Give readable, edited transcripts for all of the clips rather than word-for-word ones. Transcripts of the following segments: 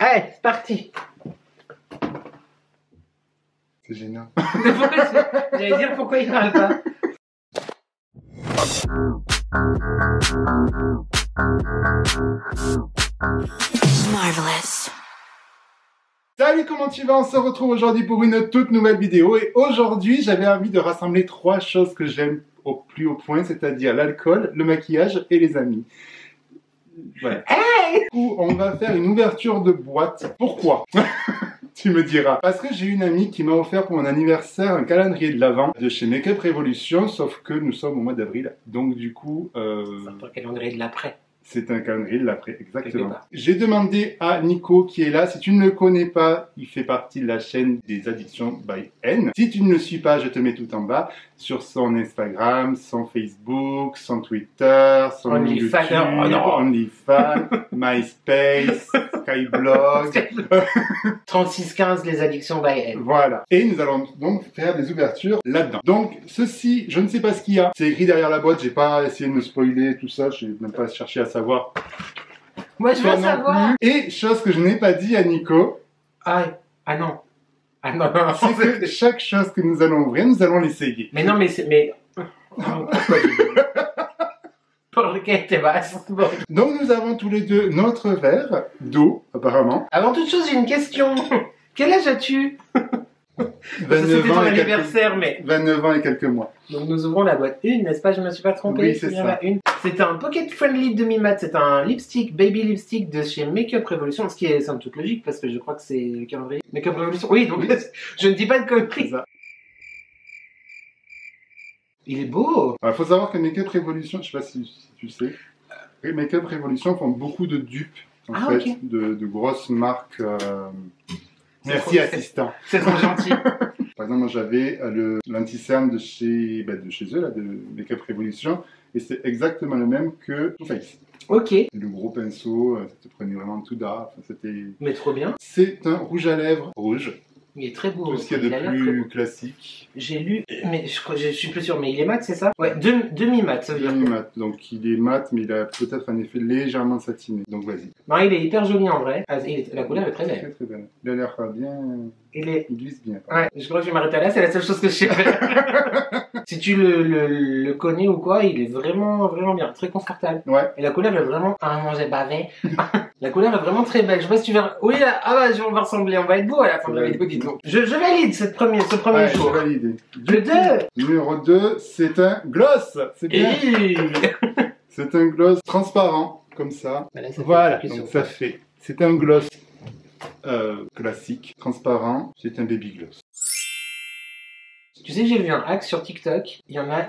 Allez, c'est parti. C'est gênant. J'allais dire pourquoi il parle pas. Marvelous. Salut, comment tu vas? On se retrouve aujourd'hui pour une toute nouvelle vidéo et aujourd'hui j'avais envie de rassembler 3 choses que j'aime au plus haut point, c'est-à-dire l'alcool, le maquillage et les amis. Voilà. Hey! Du coup, on va faire une ouverture de boîte. Pourquoi? Tu me diras. Parce que j'ai une amie qui m'a offert pour mon anniversaire un calendrier de l'Avent de chez Make Up Revolution, sauf que nous sommes au mois d'avril. Donc du coup... C'est un calendrier de l'après. C'est un calendrier de l'après, exactement. part. J'ai demandé à Nico qui est là. Si tu ne le connais pas, il fait partie de la chaîne des addictions by N. Si tu ne le suis pas, je te mets tout en bas. Sur son Instagram, son Facebook, son Twitter, son YouTube, OnlyFans, MySpace, Skyblog. 3615 les addictions by N. Voilà. Et nous allons donc faire des ouvertures là-dedans. Donc, ceci, je ne sais pas ce qu'il y a. C'est écrit derrière la boîte. J'ai pas essayé de me spoiler tout ça. Je n'ai même pas cherché à savoir. Moi, je veux savoir. Et chose que je n'ai pas dit à Nico. Ah non. Ah non. C'est que chaque chose que nous allons ouvrir, nous allons l'essayer. Mais non, mais... Porque te vas. Donc, nous avons tous les deux notre verre d'eau, apparemment. Avant toute chose, j'ai une question. Quel âge as-tu? C'était ton anniversaire, mais... 29 ans et quelques mois. Donc nous ouvrons la boîte 1, n'est-ce pas? Je me suis pas trompé. Oui, c'est ça. C'est un Pocket Friendly demi-mat. C'est un lipstick, baby lipstick de chez Make Up Revolution. Ce qui est somme toute logique parce que je crois que c'est le calendrier. Make Up Revolution. Oui, donc je ne dis pas de conneries. Il est beau. Il faut savoir que Make Up Revolution, je sais pas si tu sais, Make Up Revolution font beaucoup de dupes, en fait, okay. de grosses marques. Merci assistant. C'est trop gentil. Par exemple, moi j'avais l'anti-cerne de chez eux, là, de Make Up Revolution, et c'est exactement le même que Too Faced. Ok. Le gros pinceau, ça te prenait vraiment tout d'art. C'était. Mais trop bien. C'est un rouge à lèvres rouge. Il est très beau. Tout ce qu'il y a de plus classique. J'ai lu, mais je suis plus sûr, mais il est mat, c'est ça? Ouais, demi-mat, ça veut dire. Demi-mat, donc il est mat, mais il a peut-être un effet légèrement satiné. Donc vas-y. Non, il est hyper joli en vrai. La couleur est très belle. Très très belle. Il a l'air bien. Il glisse bien. Ouais, je crois que je vais m'arrêter là, c'est la seule chose que je sais faire. Si tu le connais ou quoi, il est vraiment bien, très confortable. Ouais. Et la couleur est vraiment... Ah non, j'ai bavé. La couleur est vraiment très belle. Je sais pas si tu verras... Oui, là, on va ressembler, on va être beau à la fin de la vidéo, dis donc. Je valide ce premier jour. Je valide. Le 2. Numéro 2, c'est un gloss. C'est bien. C'est un gloss transparent, comme ça. Bah là, ça voilà, donc ça fait... C'est un gloss classique, transparent. C'est un baby gloss. Tu sais que j'ai vu un hack sur TikTok. Il y en a,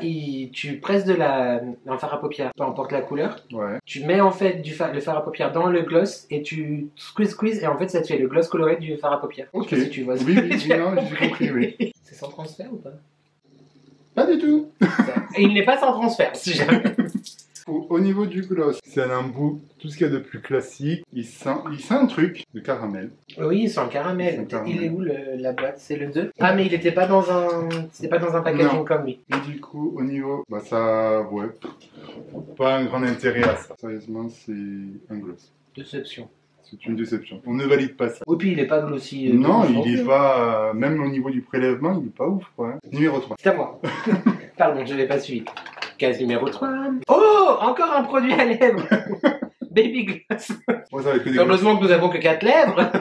tu presses un fard à paupières, peu importe la couleur. Ouais. Tu mets en fait le fard à paupières dans le gloss et tu squeeze et en fait ça te fait le gloss coloré du fard à paupières. Ok. Je sais pas si tu vois ça. Oui, non, j'ai compris, oui. C'est sans transfert ou pas? Pas du tout. Et il n'est pas sans transfert, si jamais. Au niveau du gloss, c'est un embout, tout ce qu'il y a de plus classique. Il sent un truc de caramel. Oui, c'est un caramel. Il est où la boîte? C'est le 2? Ah, mais il n'était pas dans un packaging comme lui. Et du coup, au niveau, ça, ouais, pas un grand intérêt à ça. Sérieusement, c'est un gloss. Déception. C'est une déception. On ne valide pas ça. Et puis il est pas glossy. Non, il est pas, même au niveau du prélèvement, il est pas ouf, quoi. Numéro 3. C'est à moi. Pardon, je l'ai pas suivi. Case numéro 3. Oh, encore un produit à lèvres. Baby Gloss. Ouais, ça, heureusement que nous avons que 4 lèvres.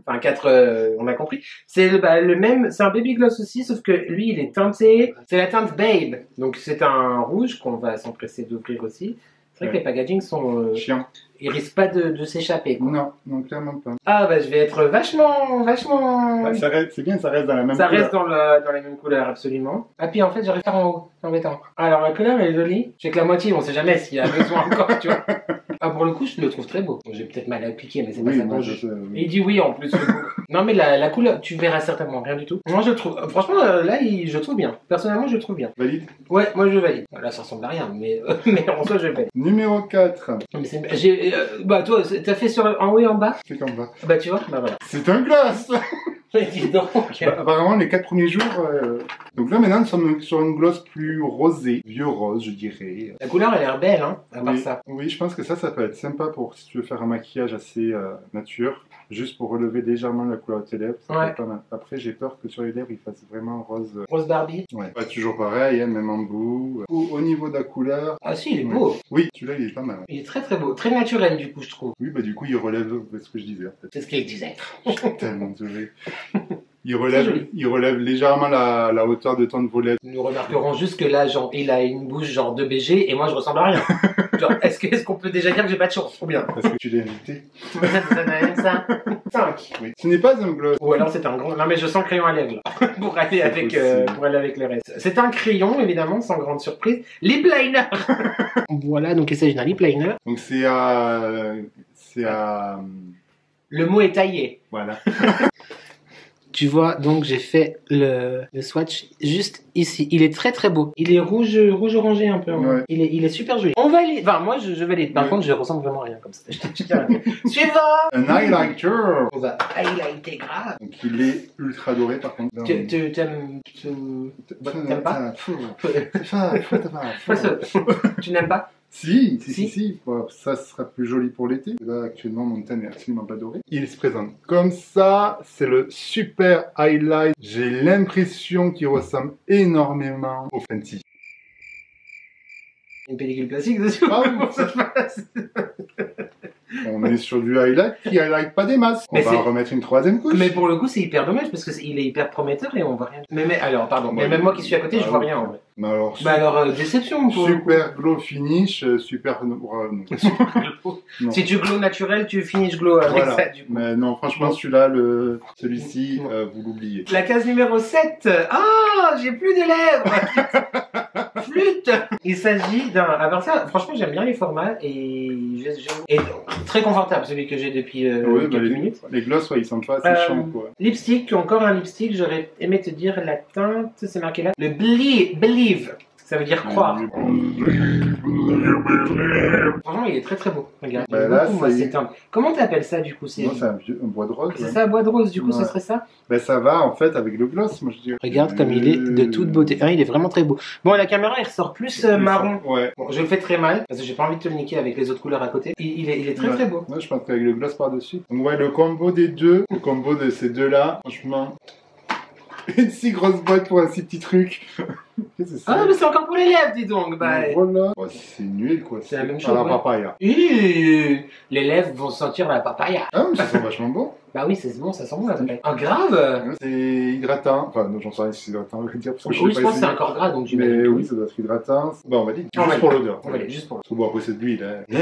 Enfin 4, on a compris. C'est le même, c'est un Baby Gloss aussi, sauf que lui il est teinté, c'est la teinte Babe. Donc c'est un rouge qu'on va s'empresser d'ouvrir aussi. C'est vrai que les packagings sont... chiants. Ils risquent pas de s'échapper. Non, clairement pas. Ah bah je vais être vachement... Bah, c'est bien, ça reste dans la même couleur. Ça reste dans la même couleur, absolument. Ah puis en fait j'arrive pas en haut, c'est embêtant. Alors la couleur elle est jolie. J'ai que la moitié, on sait jamais s'il y a besoin encore, tu vois. Ah pour le coup je le trouve très beau. J'ai peut-être mal appliqué mais c'est pas ça. Oui. Il dit oui en plus. Non mais la couleur, tu verras certainement rien du tout. Moi je trouve, franchement là je trouve bien. Personnellement je trouve bien. Valide? Ouais, moi je valide. Là ça ressemble à rien, mais en soi je valide. Numéro 4. Bah toi, t'as fait en haut et en bas? C'est qu'en bas. Bah tu vois, bah voilà. C'est un gloss. Mais dis donc. Bah, apparemment, les 4 premiers jours... Donc là, maintenant, nous sommes sur une gloss plus rosée, vieux rose, je dirais. La couleur, elle a l'air belle, hein, à part Oui, ça. oui, je pense que ça peut être sympa pour si tu veux faire un maquillage assez nature, juste pour relever légèrement la couleur de tes lèvres. Ça peut Ouais. être pas mal. Après, j'ai peur que sur les lèvres, il fasse vraiment rose. Rose Barbie. Ouais. Pas toujours pareil, hein, même en bout. Au niveau de la couleur. Ah si, il est beau. Oui, celui-là, il est pas mal. Il est très très beau. Très naturel, du coup, je trouve. Oui, bah du coup, il relève ce que je disais. En fait. C'est ce qu'il disait. Je suis tellement désolé. Très Il joli. relève légèrement la hauteur de ton de vos lèvres. Nous remarquerons juste que là, genre, il a une bouche genre de BG et moi, je ressemble à rien. Genre, est-ce qu'on peut déjà dire que j'ai pas de chance? Trop bien. Parce que tu l'as invité. Ça. 5. Oui. Ce n'est pas un gloss. Ou alors c'est un grand. Non mais je sens le crayon à lèvres là. pour aller avec le reste. C'est un crayon évidemment sans grande surprise. Lip liner. Voilà donc il s'agit d'un lip liner. Donc c'est à... Le mot est taillé. Voilà. Tu vois donc j'ai fait le swatch juste ici. Il est très très beau. Il est rouge orangé un peu. Hein. Ouais. Il est super joli. On valide. Enfin moi je valide. Par Ouais. contre je ressemble vraiment à rien comme ça. Je tiens à dire. Suivant. Un highlighter. On va highlighter grave. Donc il est ultra doré par contre. T'aimes pas? Tu n'aimes pas? Si. Bon, ça sera plus joli pour l'été. Là, actuellement, mon teint n'est absolument pas doré. Il se présente comme ça. C'est le super highlight. J'ai l'impression qu'il ressemble énormément au Fenty. Une pellicule plastique dessus. Ah oui. Ça se passe. On est sur du highlight qui highlight pas des masses. On Mais va c'est- en remettre une troisième couche. Mais pour le coup, c'est hyper dommage parce qu'il est hyper prometteur et on voit rien. Mais alors, pardon. Mais même moi qui suis à côté, je vois rien en vrai. Mais alors, Bah alors, déception pour le coup. super glow finish, super... non. Non. Si tu glow naturel, tu finis glow avec Voilà. ça du coup. Mais non, franchement, celui-là, celui-ci, vous l'oubliez. La case numéro 7. Ah, j'ai plus de lèvres. Flûte. Il s'agit d'un... À part ça, franchement, j'aime bien les formats et très confortable, celui que j'ai depuis Oui, quelques minutes. les gloss, ouais, ils sont pas assez chants, quoi. Lipstick, encore un lipstick, j'aurais aimé te dire la teinte, c'est marqué là. Le Believe, ça veut dire croire. Franchement, il est très très beau. Regarde, Bah j'aime là, beaucoup, moi, ça y est. ces teintes. Comment t'appelles ça du coup? Non, c'est un bois de rose. C'est ouais. ça, bois de rose, du coup, ce Ouais. serait ça? Ben, ça va, en fait, avec le gloss, moi, je dirais. Regarde comme il est de toute beauté. Ah, il est vraiment très beau. Bon, la caméra, il ressort plus marron. Ouais. Bon, je le fais très mal, parce que j'ai pas envie de te le niquer avec les autres couleurs à côté. Il est très Ouais. très beau. Ouais, je pense qu'avec le gloss par-dessus. Donc, ouais, le combo des deux, le combo de ces deux-là, franchement. Une si grosse boîte pour un si petit truc. Qu'est-ce que c'est Ah, mais c'est encore pour les lèvres, dis donc. Bah, Voilà. Ouais, c'est nul, quoi. C'est la même À chose, la ouais. papaya. les lèvres vont sentir la papaya. Ah, mais ça sent vachement bon. Bah oui, c'est bon, ça sent bon la papaya. Ah, grave. C'est hydratant. Enfin, non, j'en sais rien si c'est hydratant, je veux dire. Parce que Oui, sais je pas pense que c'est essayer. encore gras, donc Mais j'imagine. oui, ça doit être hydratant. Bon, on va dire. On va Juste dire. pour l'odeur. On va aller juste pour Parce que bon, après, c'est de l'huile, hein.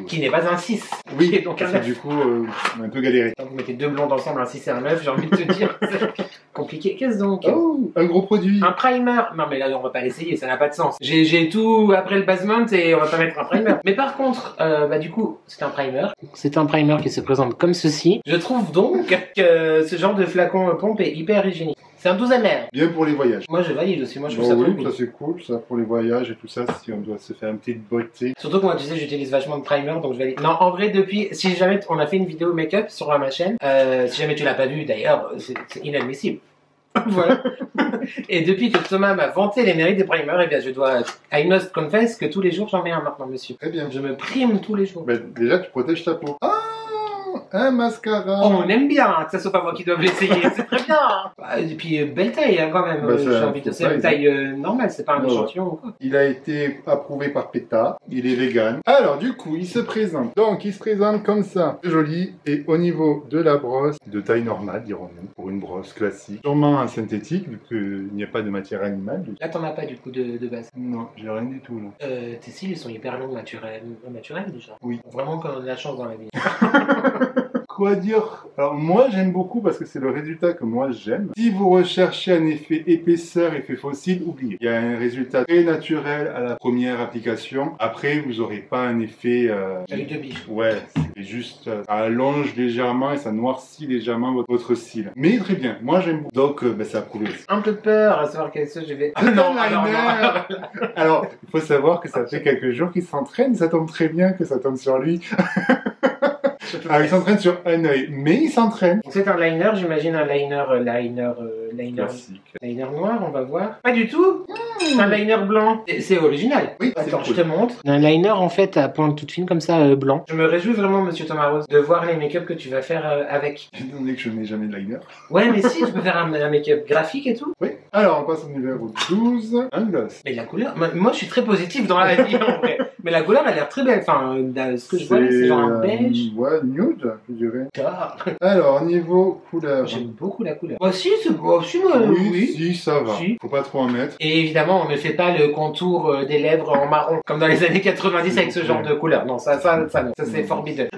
Qui n'est pas un 6. Oui, Qui est donc un parce que 9. du coup, on a un peu galéré. Quand vous mettez deux blondes ensemble, un 6 et un 9, j'ai envie de te dire. C'est compliqué. Qu'est-ce donc? Oh, un gros produit. Un primer. Non, mais là, on va pas l'essayer, ça n'a pas de sens. J'ai tout après le basement et on va pas mettre un primer. Mais par contre, bah du coup, c'est un primer. C'est un primer qui se présente comme ceci. Je trouve donc que ce genre de flacon pompe est hyper hygiénique. C'est un 12 ml. Bien pour les voyages. Moi, je valide aussi. Moi, je trouve Bon, ça trop oui, cool. ça c'est cool, ça pour les voyages et tout ça, si on doit se faire une petite beauté. Surtout que moi, tu sais, j'utilise vachement de primer, donc je vais aller... Non, en vrai, depuis... Si jamais on a fait une vidéo make-up sur ma chaîne, si jamais tu l'as pas vue, d'ailleurs, c'est inadmissible. Voilà. Et depuis que Thomas m'a vanté les mérites des primers, eh bien, je dois... I must confess que tous les jours, j'en ai un maintenant, monsieur. Très bien. Je me prime tous les jours. Ben, déjà, tu protèges ta peau. Ah, un mascara. Oh, on aime bien que ça soit pas moi qui doive l'essayer, c'est très bien. Bah, et puis, belle taille, hein, quand même. Bah, J'ai envie de... C'est une taille normale, c'est pas un Ouais, échantillon ou quoi. Il a été approuvé par PETA. Il est vegan. Alors, du coup, il se présente. Donc, il se présente comme ça. C'est joli. Et au niveau de la brosse, de taille normale, dirons-nous, pour une brosse classique. Sûrement un synthétique, vu qu'il n'y a pas de matière animale. Là, t'en as pas du coup de base. Non, j'ai rien du tout, là. Tes cils, ils sont hyper longs, naturels déjà. Oui. Vraiment qu'on a de la chance dans la vie. Quoi dire? Alors moi j'aime beaucoup parce que c'est le résultat que moi j'aime. Si vous recherchez un effet épaisseur, effet fossile, oubliez. Il y a un résultat très naturel à la première application. Après vous aurez pas un effet... Avec deux biches. Ouais, c'est juste... ça allonge légèrement et ça noircit légèrement votre cils. Mais très bien, moi j'aime beaucoup. Donc c'est approuvé aussi. Un peu peur à savoir quelle chose je vais... C'est un liner. Alors, il faut savoir que ça fait quelques jours qu'il s'entraîne. Ça tombe très bien que ça tombe sur lui. il s'entraîne sur un œil, mais il s'entraîne. C'est un liner, j'imagine un liner Classique. liner noir, on va voir. Pas du tout. C'est un liner blanc. C'est original. Oui, c'est Attends, cool. je te montre. Un liner en fait à pointe toute fine comme ça, blanc. Je me réjouis vraiment, Monsieur Thomas Rose, de voir les make-up que tu vas faire avec. Étant donné que je n'ai jamais de liner. Ouais, mais si, tu peux faire un make-up graphique et tout. Oui. Alors, on passe au numéro 12. Un gloss. Mais la couleur, moi je suis très positif dans la vie en vrai. Mais la couleur elle a l'air très belle. Enfin, ce que je vois là, c'est genre un beige. Ouais, nude, je dirais. Ah, Alors, niveau couleur. j'aime beaucoup la couleur. Moi si, moi, Oui, si, ça va. Si. Faut pas trop en mettre. Et évidemment, on ne fait pas le contour des lèvres en marron, comme dans les années 90 avec ce genre de couleur. Non, ça non. Ça c'est formidable.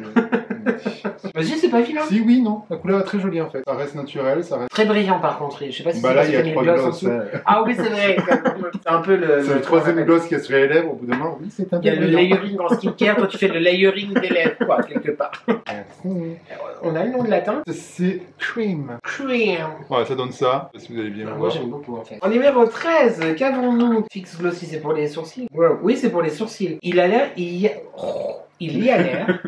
Vas-y, c'est pas vilain. Si, oui, non. La couleur est très jolie en fait. Ça reste naturel, ça reste. Très brillant par contre. Je sais pas si Bah c'est là, parce il y a que t'as 3 mis le gloss en gloss. dessous. Ah oui, c'est vrai. C'est un peu le. C'est le troisième gloss qui est sur les lèvres au bout d'un moment. Oui, c'est un Il y peu a le brillant. layering en skincare, toi tu fais le layering des lèvres, quoi, quelque part. On a le nom de latin. C'est cream. Cream. Ouais, ça donne ça. Si vous allez bien Moi voir. j'aime beaucoup en fait. En numéro 13, qu'avons-nous? Fix Glossy, c'est pour les sourcils? Wow. Oui, c'est pour les sourcils. Il a l'air. Il y a l'air.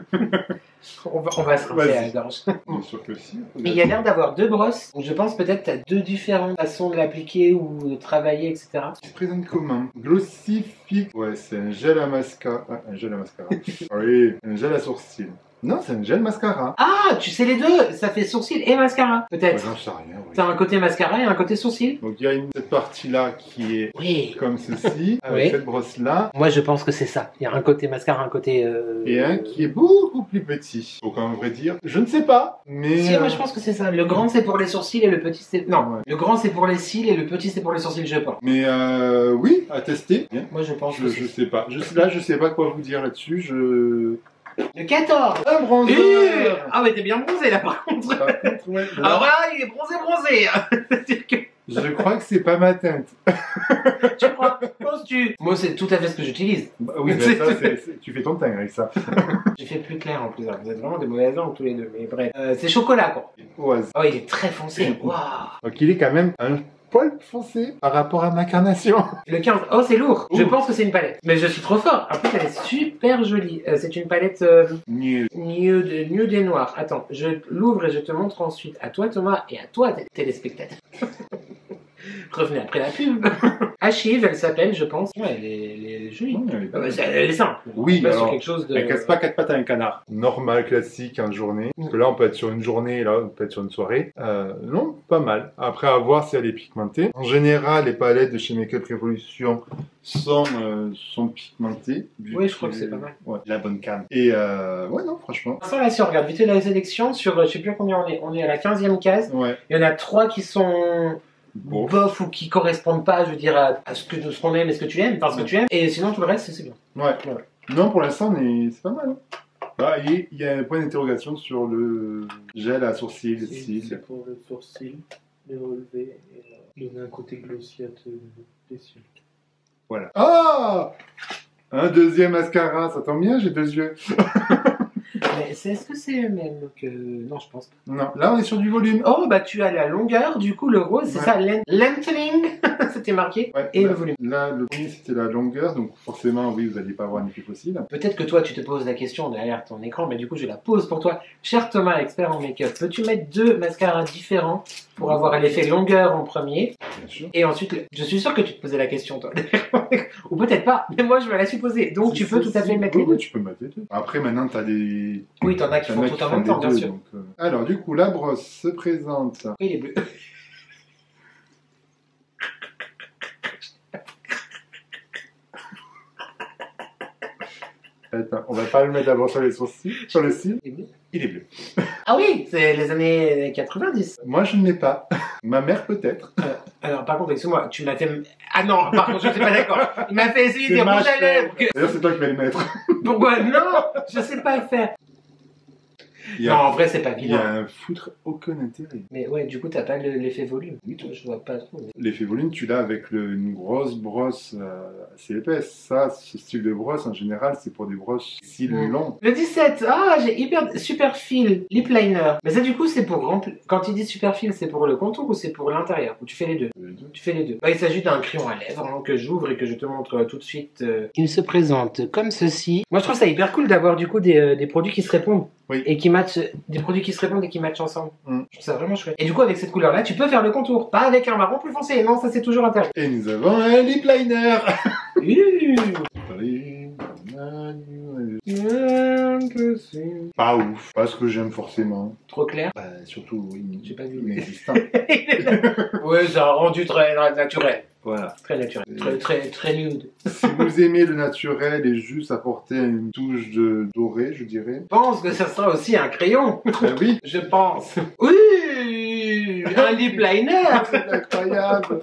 On va se rincer à la gorge. Bien sûr que si. Mais il y a l'air d'avoir deux brosses. Donc je pense peut-être que tu as deux différentes façons de l'appliquer ou de travailler, etc. Il se présente comment? Glossy Fix. Ouais, c'est un gel à mascara. Ah, un gel à mascara. Oui, un gel à sourcils. Non, c'est un gel mascara. Ah, tu sais les deux. Ça fait sourcils et mascara, Ouais, peut-être. j'en sais rien. Oui. T'as un côté mascara et un côté sourcil. Donc il y a cette partie-là qui est Oui. comme ceci, avec Oui. cette brosse-là, Moi je pense que c'est ça. Il y a un côté mascara, un côté... et un qui est beaucoup plus petit. Donc en vrai dire, je ne sais pas, mais... Si, moi je pense que c'est ça. Le grand c'est pour les sourcils et le petit c'est... Non, Ouais. le grand c'est pour les cils et le petit c'est pour les sourcils, je pense. Mais oui, à tester. Bien. Moi je pense Je, que je c'est... sais pas. Là, je sais pas quoi vous dire là-dessus. Le 14. Un bronzer. Ah mais t'es bien bronzé là par contre. Par contre, ouais, là, Alors là, il est bronzé. C'est-à-dire que... je crois que c'est pas ma teinte. Tu crois? Penses-tu? Moi c'est tout à fait ce que j'utilise. Bah, oui, mais ça, tu fais ton teint avec ça. J'ai fait plus clair en plus. Alors, vous êtes vraiment des mauvaises langues tous les deux. Mais bref. C'est chocolat quoi. Oise. Oh il est très foncé. Waouh. Donc il est quand même un poil foncé par rapport à ma carnation. Le 15. Oh c'est lourd. Je Ouh. pense que c'est une palette. Mais je suis trop fort. En plus elle est super jolie. C'est une palette... Nul. Nude et noir. Attends, je l'ouvre et je te montre ensuite à toi Thomas et à toi téléspectateur. Revenez après la pub. Achieve, elle s'appelle, je pense. Ouais, elle est jolie. Ouais, elle est Ah bah, elle est simple. Oui, On va sur alors, quelque chose de... elle casse pas quatre pattes à un canard. Normal, classique, en journée. Parce que là, on peut être sur une journée, là, on peut être sur une soirée. Non, pas mal. Après, à voir si elle est pigmentée. En général, les palettes de chez Makeup Revolution sont pigmentées. Oui, je crois que c'est pas mal. Ouais, la bonne canne. Et ouais, non, franchement. Sans là, si on regarde vite fait la sélection, sur je sais plus combien on est à la 15e case. Ouais. Il y en a 3 qui sont Bon. bof ou qui correspondent pas, je veux dire, à ce qu'on aime et ce que tu aimes, enfin ce que tu aimes. Et sinon, tout le reste, c'est bien. Ouais. Ouais. Non, pour l'instant, c'est pas mal. Hein. Bah, il y a un point d'interrogation sur le gel à sourcils. C'est pour le sourcil, les relever et donner un côté glossy à tes cils. Voilà. Ah! Un deuxième mascara, ça tombe bien, j'ai 2 yeux. Mais est-ce que c'est le même que... Non, je pense pas. Non, là on est sur du volume. Oh, bah tu as la longueur, du coup, le rose, c'est Ouais. ça, lengthening, c'était marqué, Ouais, et là, le volume. Là, le premier c'était la longueur, donc forcément, oui, vous n'allez pas avoir un effet fossile. Peut-être que toi, tu te poses la question derrière ton écran, mais du coup, je la pose pour toi. Cher Thomas, expert en make-up, peux-tu mettre 2 mascaras différents pour avoir l'effet longueur en premier? Bien sûr. Et ensuite, je suis sûr que tu te posais la question, toi. Ou peut-être pas, mais moi, je me la suis posée. Donc, tu peux tout à fait mettre les Oui, deux. tu peux mettre les deux. Après, maintenant, t'as des. Oui, t'en as qui font tout en même temps, bien sûr. Donc, alors, du coup, la brosse se présente. Oui, il est bleu. Attends, on va pas le mettre d'abord sur les sourcils, sur le cil. Il est bleu. Il est bleu. Ah oui, c'est les années 90. Moi, je ne l'ai pas. Ma mère, peut-être. Alors, par contre, excuse-moi, tu m'as fait... Ah non, par contre, je suis pas d'accord. Il m'a fait essayer C'est des ma rouges à chaîne. lèvres. D'ailleurs, c'est toi qui vas le mettre. Pourquoi? Non, je sais pas le faire. Il y Non, a, en vrai, c'est pas il y a vilain. un foutre aucun intérêt. Mais ouais, du coup, t'as pas l'effet volume. Oui, toi, je vois pas trop. mais- L'effet volume, tu l'as avec une grosse brosse assez épaisse. Ça, ce style de brosse, en général, c'est pour des brosses cils Mm. longs. Le 17, ah, j'ai super fil, lip liner. Mais ça, du coup, c'est pour remplir. Quand il dit super fil, c'est pour le contour ou c'est pour l'intérieur? Ou tu fais les deux? Tu fais les deux. Bah, il s'agit d'un crayon à lèvres hein, que j'ouvre et que je te montre tout de suite. Il se présente comme ceci. Moi, je trouve ça hyper cool d'avoir du coup des produits qui se répondent. Oui. et qui matchent, des produits qui se répondent et qui matchent ensemble. Mm. Je trouve ça vraiment chouette. Et du coup, avec cette couleur-là, tu peux faire le contour. Pas avec un marron plus foncé. Non, ça c'est toujours interdit. Et nous avons un lip liner. Pas ouf. Pas ce que j'aime forcément. Trop clair. Bah, surtout, oui, J'ai pas vu. inexistant. Ouais, ça a rendu très naturel. Voilà. Très naturel. Très nude. Si vous aimez le naturel et juste apporter une touche de doré, je dirais. Je pense que ça sera aussi un crayon. Ben oui. Je pense. Oui, un lip liner. C'est incroyable.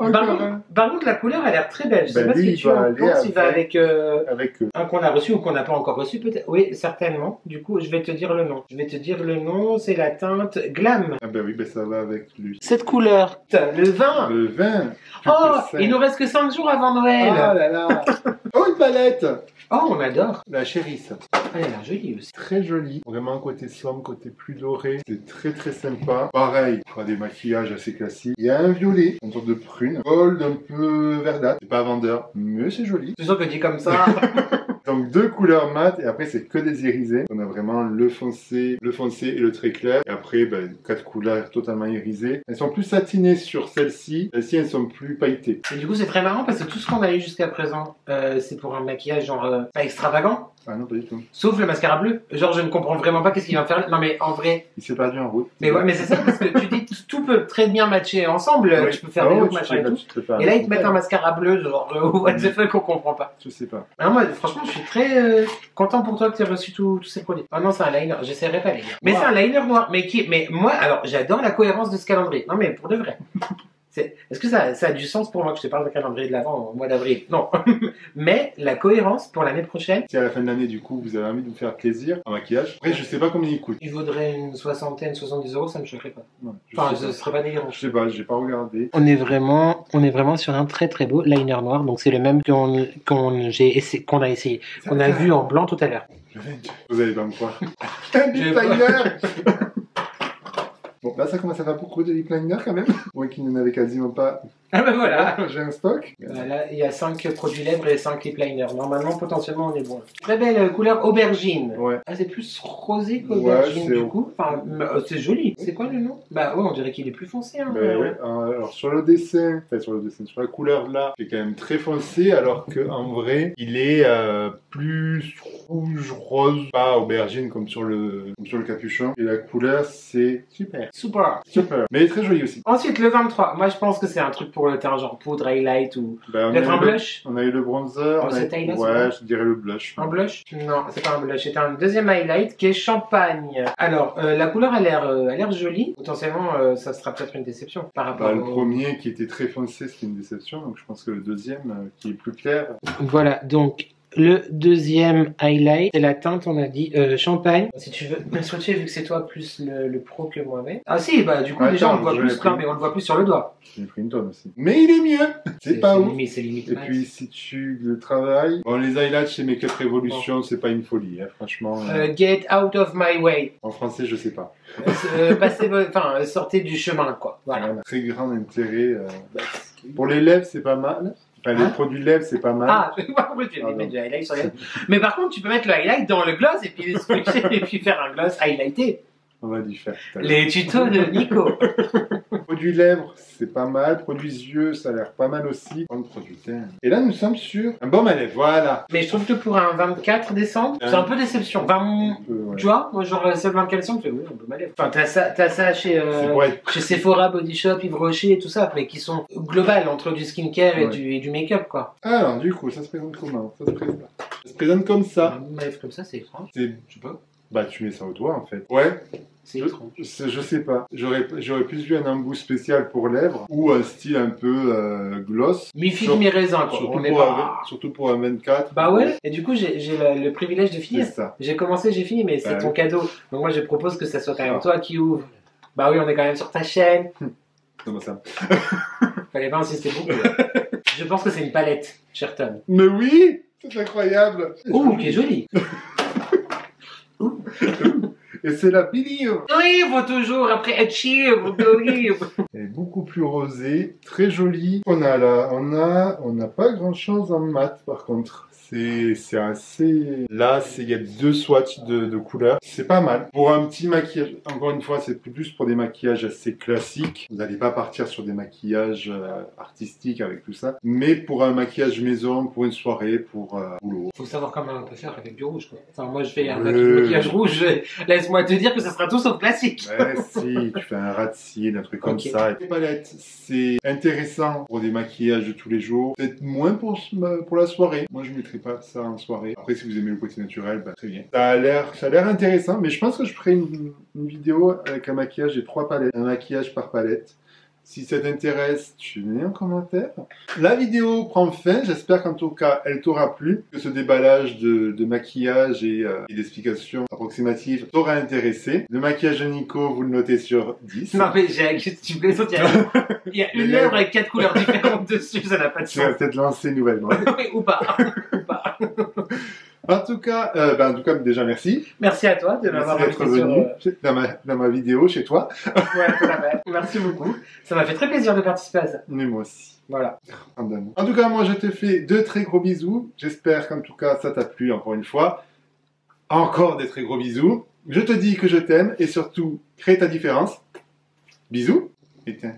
Encore un. Par contre, la couleur a l'air très belle. Je sais Ben pas lui, ce que il tu va en aller penses. Il va avec Avec un qu'on a reçu ou qu'on n'a pas encore reçu, peut-être. Oui, certainement. Du coup, je vais te dire le nom. C'est la teinte Glam. Ah ben oui, ben ça va avec lui. Cette couleur, le vin. Le vin. Oh, Plus que il nous reste que 5 jours avant Noël. Ah là là. Oh, une palette. Oh, on adore. La chérisse. Elle a l'air jolie aussi. Très jolie. Vraiment côté sombre, côté plus doré. C'est très très sympa. Pareil, pour des maquillages assez classiques. Il y a un violet, une sorte de prune. Gold un peu verdâtre. C'est pas vendeur, mais c'est joli. C'est sûr que dit comme ça. Donc deux couleurs mat et après c'est que des irisés. On a vraiment le foncé et le très clair. Et après, ben, 4 couleurs totalement irisées. Elles sont plus satinées sur celle-ci. Celles-ci, elles sont plus pailletées. Et du coup, c'est très marrant parce que tout ce qu'on a eu jusqu'à présent, c'est pour un maquillage genre pas extravagant. Ah non, pas du tout. Sauf le mascara bleu. Genre, je ne comprends vraiment pas qu'est-ce qu'il va faire. Non, mais en vrai. Il s'est perdu en route. Mais ouais, mais c'est ça parce que tu dis tout peut très bien matcher ensemble. Oui. Tu peux faire des looks, machin et tout. Et là, ils te mettent un mascara bleu, genre, what the fuck, on comprend pas. Je sais pas. Alors moi, franchement, je suis très content pour toi que tu aies reçu tous ces produits. Ah non, c'est un liner. J'essaierai pas, les gars. Mais Wow. c'est un liner noir. Mais moi, alors, j'adore la cohérence de ce calendrier. Non, mais pour de vrai. Est-ce que ça a du sens pour moi que je te parle de calendrier de l'avant au mois d'avril? Non. Mais la cohérence pour l'année prochaine, Si à la fin de l'année, du coup, vous avez envie de vous faire plaisir en maquillage, après, je sais pas combien il coûte. il vaudrait une soixantaine, 70 euros, ça me choquerait pas. Ouais, Enfin, sais ce serait pas délirant. Je sais pas, j'ai pas regardé. On est vraiment sur un très très beau liner noir. Donc c'est le même qu'on a essayé, qu'on a vu en blanc tout à l'heure. Vous allez pas me croire. Un lip liner. Bon, là, ça commence à faire beaucoup de lip liner quand même. Moi qui n'en avais quasiment pas. Ah ben voilà. J'ai un stock. Là, il y a 5 produits lèvres et 5 lip liners. Normalement, potentiellement, on est bon. Très belle couleur aubergine. Ouais. Ah, c'est plus rosé qu'aubergine Ouais, du coup. Enfin, c'est joli. C'est quoi le nom? Bah ouais, on dirait qu'il est plus foncé. Hein. Ben ouais. Alors sur le dessin, sur la couleur là, il est quand même très foncé, alors que en vrai, il est plus rouge, rose, pas aubergine comme sur le capuchon. Et la couleur, c'est super. Super. Super. Mais elle est très jolie aussi. Ensuite, le 23. Moi, je pense que c'est un truc pour le teint, genre poudre, highlight ou Ben, peut-être un blush. On a eu le bronzer. Oh, c'est highlight, ouais, je dirais le blush. Un blush? Non, c'est pas un blush, c'est un deuxième highlight qui est champagne. Alors, la couleur a l'air jolie. Potentiellement, ça sera peut-être une déception par rapport Le au... premier qui était très foncé, c'était une déception. Donc je pense que le deuxième, qui est plus clair. Voilà, donc le deuxième highlight, c'est la teinte, on a dit, champagne. Si tu veux me swatcher, vu que c'est toi plus le pro que moi-même. Ah si, bah du coup, Ouais, déjà, on attends, le voit je plus, l'ai pris. non, mais on le voit plus sur le doigt. J'ai pris une tonne aussi. Mais il est mieux. C'est pas ouf. C'est limite Et max. puis si tu le travailles, bon les highlights chez Make Up Revolution, c'est pas une folie, hein, franchement. Get out of my way. En français, je sais pas. Sortez du chemin, quoi. Voilà. Très grand intérêt. Pour les lèvres, c'est pas mal. Enfin, les produits lèvres, c'est pas mal. Ah, je sais pas pourquoi tu mets du highlight sur les lèvres. Mais par contre, tu peux mettre le highlight dans le gloss et puis le switcher et puis faire un gloss highlighté. On va y faire tout à l'heure. Les tutos de Nico. Produits lèvres, c'est pas mal. Produits yeux, ça a l'air pas mal aussi. Oh, le produit teint. Et là, nous sommes sur un baume à lèvres. Voilà. Mais je trouve que pour un 24 décembre, c'est un peu déception. Enfin, Ouais. tu vois, moi, genre, c'est le 24 décembre, tu fais, oui, on peut m'aller. Enfin, t'as ça chez, C'est pour être... chez Sephora, Body Shop, Yves Rocher et tout ça, mais qui sont globales entre du skincare et Ouais. du make-up, quoi. Alors, du coup, ça se présente comment? Ça se présente comme ça. Un lèvre comme ça, c'est étrange. C'est... Je sais pas. Bah, tu mets ça au doigt, en fait. Ouais. C'est étrange. Je sais pas. J'aurais plus vu un embout spécial pour lèvres ou un style un peu gloss. Mi-figue, mi-raisin, quoi. Surtout On est pour, pas... surtout pour un 24. Bah ouais, et du coup, j'ai le privilège de C'est finir. ça. J'ai commencé, j'ai fini, mais c'est Bah ton oui. cadeau. Donc moi, je propose que ça soit quand même toi qui ouvre. Bah oui, on est quand même sur ta chaîne. Comment ça? Fallait pas insister beaucoup. Je pense que c'est une palette, Sherton. Mais oui! C'est incroyable! Oh, qui est jolie. Et c'est la Billy! Oui, faut toujours, après Achieve, Elle est beaucoup beaucoup plus rosé, très joli. On n'a pas grand chose en mat par contre. C'est assez... Là, il y a 2 swatchs de couleurs. C'est pas mal. Pour un petit maquillage, encore une fois, c'est plus pour des maquillages assez classiques. Vous n'allez pas partir sur des maquillages artistiques avec tout ça. Mais pour un maquillage maison, pour une soirée, pour boulot. Faut savoir comment on peut faire avec du rouge, quoi. Enfin, moi, je fais un maquillage rouge. Laisse-moi te dire que ça sera tout sauf classique. Ouais, si, tu fais un rat de cils, un truc comme ça. Les palettes, c'est intéressant pour des maquillages de tous les jours. Peut-être moins pour la soirée. Moi, je mettrais pas ça en soirée. Après, si vous aimez le côté naturel, bah, très bien. Ça a l'air intéressant, mais je pense que je ferai une vidéo avec un maquillage et 3 palettes. Un maquillage par palette. Si ça t'intéresse, tu mets un commentaire. La vidéo prend fin. J'espère qu'en tout cas, elle t'aura plu. Que ce déballage de maquillage et d'explications approximatives t'aura intéressé. Le maquillage de Nico, vous le notez sur 10. Non, mais tu plaisantes, il y a une œuvre avec 4 couleurs différentes dessus, ça n'a pas de Tu vas sens. peut-être lancer une nouvelle mode. Ou pas. Ou pas. En tout cas, déjà merci. Merci à toi de m'avoir Merci d'être invité venu dans ma vidéo chez toi. Ouais, tout à fait. Merci beaucoup. Ça m'a fait très plaisir de participer à ça. Mais moi aussi. Voilà. En tout cas, moi je te fais 2 très gros bisous. J'espère qu'en tout cas ça t'a plu encore une fois. Encore des très gros bisous. Je te dis que je t'aime et surtout, crée ta différence. Bisous. Éteins.